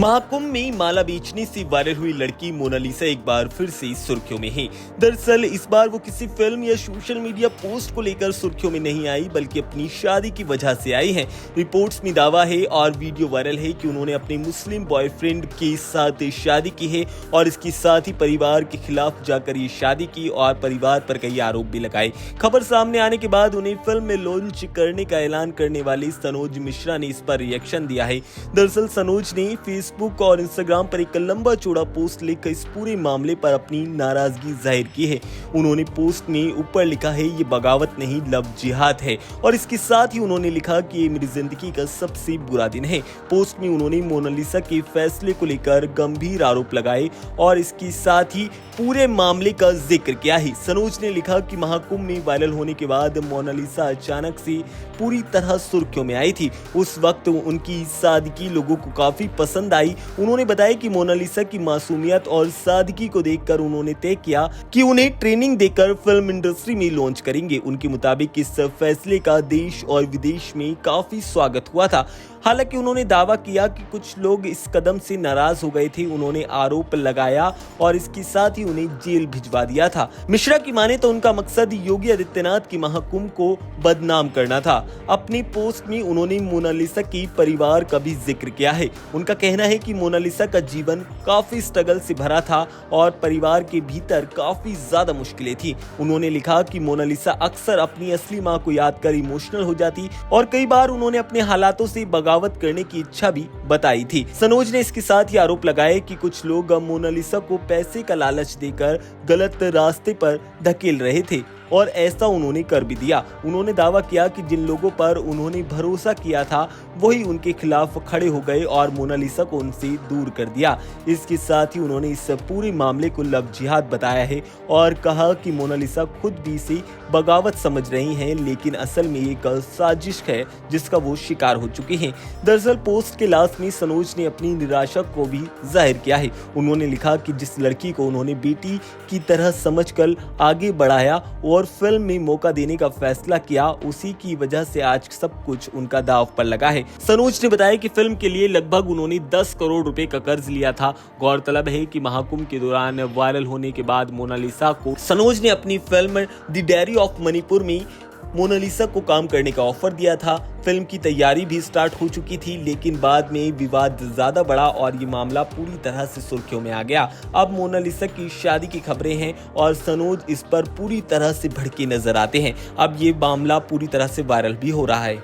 महाकुंभ में माला बेचने से वायरल हुई लड़की मोनालिसा एक बार फिर से सुर्खियों में है। दरअसल इस बार वो किसी फिल्म या सोशल मीडिया पोस्ट को लेकर सुर्खियों में नहीं आई, बल्कि अपनी शादी की वजह से आई है। रिपोर्ट्स में दावा है और वीडियो वायरल है कि उन्होंने अपने मुस्लिम बॉयफ्रेंड के साथ शादी की है और इसके साथ ही परिवार के खिलाफ जाकर ये शादी की और परिवार पर कई आरोप भी लगाए। खबर सामने आने के बाद उन्हें फिल्म में लॉन्च करने का ऐलान करने वाले सनोज मिश्रा ने इस पर रिएक्शन दिया है। दरअसल सनोज ने फेसबुक और इंस्टाग्राम पर एक लंबा चौड़ा पोस्ट लिखकर इस पूरे मामले पर अपनी नाराजगी जाहिर की है। उन्होंने पोस्ट में ऊपर लिखा है, ये बगावत नहीं लव जिहाद है, और इसके साथ ही उन्होंने लिखा कि ये मेरी जिंदगी का सबसे बुरा दिन है। पोस्ट में उन्होंने मोनालिसा के फैसले को लेकर गंभीर आरोप लगाए और इसके साथ ही पूरे मामले का जिक्र किया है। सनोज ने लिखा कि महाकुंभ में वायरल होने के बाद मोनालिसा अचानक से पूरी तरह सुर्खियों में आई थी। उस वक्त उनकी सादगी लोगों को काफी पसंद आई। उन्होंने बताया कि मोनालिसा की मासूमियत और सादगी को देखकर उन्होंने तय किया कि उन्हें ट्रेनिंग देकर फिल्म इंडस्ट्री में लॉन्च करेंगे। उनके मुताबिक इस फैसले का देश और विदेश में काफी स्वागत हुआ था। हालांकि उन्होंने दावा किया कि कुछ लोग इस कदम से नाराज हो गए थे। उन्होंने आरोप लगाया और इसके साथ ही उन्हें जेल भिजवा दिया था। मिश्रा की माने तो उनका मकसद योगी आदित्यनाथ की महाकुंभ को बदनाम करना था। अपनी पोस्ट में उन्होंने मोनालिसा के परिवार का भी जिक्र किया है। उनका कहना है कि मोनालिसा का जीवन काफी स्ट्रगल से भरा था और परिवार के भीतर काफी ज्यादा मुश्किलें थी। उन्होंने लिखा कि मोनालिसा अक्सर अपनी असली मां को याद कर इमोशनल हो जाती और कई बार उन्होंने अपने हालातों से बगावत करने की इच्छा भी बताई थी। सनोज ने इसके साथ ही आरोप लगाए कि कुछ लोग मोनालिसा को पैसे का लालच देकर गलत रास्ते पर धकेल रहे थे और ऐसा उन्होंने कर भी दिया। उन्होंने दावा किया कि जिन लोगों पर उन्होंने भरोसा किया था वही उनके खिलाफ खड़े हो गए और मोनालिसा को उनसे दूर कर दिया। इसके साथ ही उन्होंने इस पूरे मामले को लव जिहाद बताया है और कहा कि मोनालिसा खुद भी इसे बगावत समझ रही हैं, लेकिन असल में एक साजिश है जिसका वो शिकार हो चुके हैं। दरअसल पोस्ट के लास्ट में सनोज ने अपनी निराशा को भी जाहिर किया है। उन्होंने लिखा कि जिस लड़की को उन्होंने बेटी की तरह समझकर आगे बढ़ाया और फिल्म में मौका देने का फैसला किया, उसी की वजह से आज सब कुछ उनका दांव पर लगा है। सनोज ने बताया कि फिल्म के लिए लगभग उन्होंने 10 करोड़ रुपए का कर्ज लिया था। गौरतलब है कि महाकुंभ के दौरान वायरल होने के बाद मोनालिसा को सनोज ने अपनी film the diary of Manipur में मोनालिसा को काम करने का ऑफर दिया था। फिल्म की तैयारी भी स्टार्ट हो चुकी थी, लेकिन बाद में विवाद ज्यादा बढ़ा और ये मामला पूरी तरह से सुर्खियों में आ गया। अब मोनालिसा की शादी की खबरें हैं और सनोज इस पर पूरी तरह से भड़के नजर आते हैं। अब ये मामला पूरी तरह से वायरल भी हो रहा है।